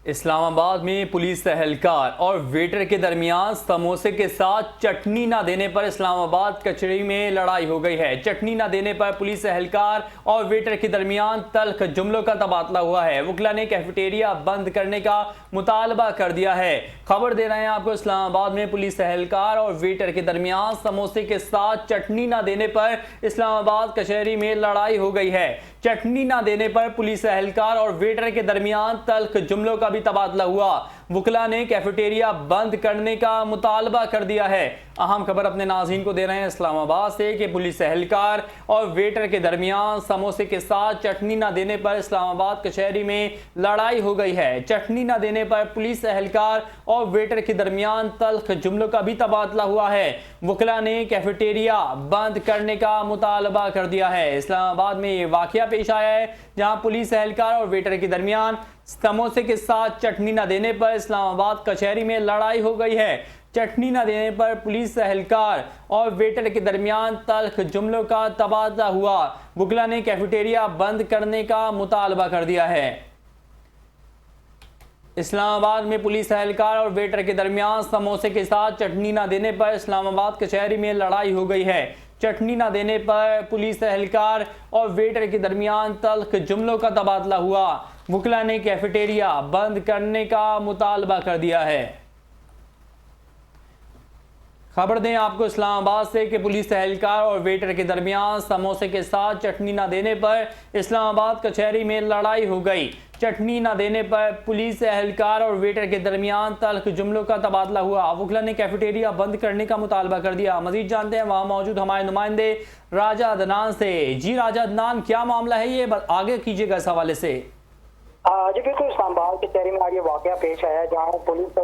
इस्लामाबाद में पुलिस एहलकार और वेटर के दरमियान समोसे के साथ चटनी न देने पर इस्लामाबाद कचहरी में लड़ाई हो गई है। चटनी न देने पर पुलिस एहलकार और वेटर के दरमियान तल्ख जुमलों का तबादला हुआ है। वकला ने कैफेटेरिया बंद करने का मुतालबा कर दिया है। खबर दे रहे हैं आपको, इस्लामाबाद में पुलिस एहलकार और वेटर के दरमियान समोसे के साथ चटनी न देने पर इस्लामाबाद कचहरी में लड़ाई हो गई है। चटनी न देने पर पुलिस एहलकार और वेटर के दरमियान तल्ख जुमलों का भी तबादला हुआ। वकला ने कैफेटेरिया बंद करने का मुतालबा कर दिया है। अहम खबर अपने नाज़रीन को दे रहे हैं इस्लामाबाद से कि पुलिस एहलकार और वेटर के दरमियान समोसे के साथ चटनी न देने पर इस्लामाबाद कचहरी में लड़ाई हो गई है। चटनी न देने पर पुलिस एहलकार और वेटर के दरमियान तल्ख जुमलों का भी तबादला हुआ है। वकला ने कैफेटेरिया बंद करने का मुतालबा कर दिया है। इस्लामाबाद में ये वाकया पेश आया है जहां पुलिस एहलकार और वेटर के दरमियान समोसे के साथ चटनी न देने पर इस्लामाबाद कचहरी में लड़ाई हो गई है। चटनी न देने पर पुलिस एहलकार और वेटर के दरमियान तल्ख जुमलों का तबादला हुआ। वकला ने कैफेटेरिया बंद करने का मुतालबा कर दिया है। इस्लामाबाद में पुलिस एहलकार और वेटर के दरमियान समोसे के साथ चटनी न देने पर इस्लामाबाद कचहरी में लड़ाई हो गई है। चटनी न देने पर पुलिस एहलकार और वेटर के दरमियान तल्ख जुमलों का तबादला हुआ। वकला ने कैफेटेरिया बंद करने का मुतालबा कर दिया है। खबर दें आपको इस्लामाबाद से कि पुलिस एहलकार और वेटर के दरमियान समोसे के साथ चटनी न देने पर इस्लामाबाद कचहरी में लड़ाई हो गई। चटनी न देने पर पुलिस एहलकार और वेटर के दरमियान तल्ख जुमलों का तबादला हुआ। वकला ने कैफेटेरिया बंद करने का मुतालबा कर दिया। मजीद जानते हैं वहां मौजूद हमारे नुमाइंदे राजा अदनान से। जी राजा अदनान, क्या मामला है, ये आगे कीजिएगा इस हवाले से। जी बिल्कुल, इस्लामाबाद के शहरी में आज ये वाकया पेश आया जहाँ पुलिस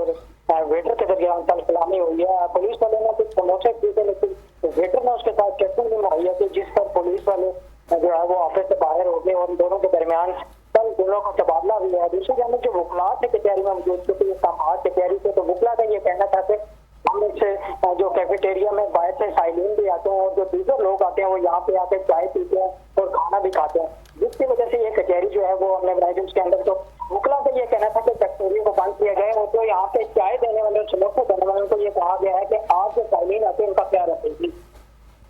और वेटर के दरमियान तलफलामी हुई है। पुलिस वाले ने कुछ समोसे खरीदे लेकिन वेटर ने उसके साथ चटनी भी मुहैया की, जिस पर पुलिस वाले जो है वो ऑफिस से बाहर हो गए और दोनों के दरमियान कल दोनों का तबादला भी है। दूसरी जानब जो वकला थे कचहरी में मौजूद, क्योंकि इस्लामाबाद कचहरी से, तो वकला का ये कहना था कि हम इससे जो कैफेटेरिया में बाहर से साइलिन भी आते हैं और जो दूसरे लोग आते हैं वो यहाँ पे आके चाय पीते हैं और खाना भी खाते हैं, जिसकी वजह से ये कचहरी जो है वो हमने बनाई उसके अंदर। तो वकला का ये कहना था कि कैफेटेरिया को बंद किया गया और जो यहाँ पे चाय देने वाले समोसे देने वाले को ये कहा गया है कि आज जो साइलिन आते हैं उनका ख्याल रखेगी।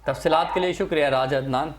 तफसीलात के लिए शुक्रिया राजा अदनान।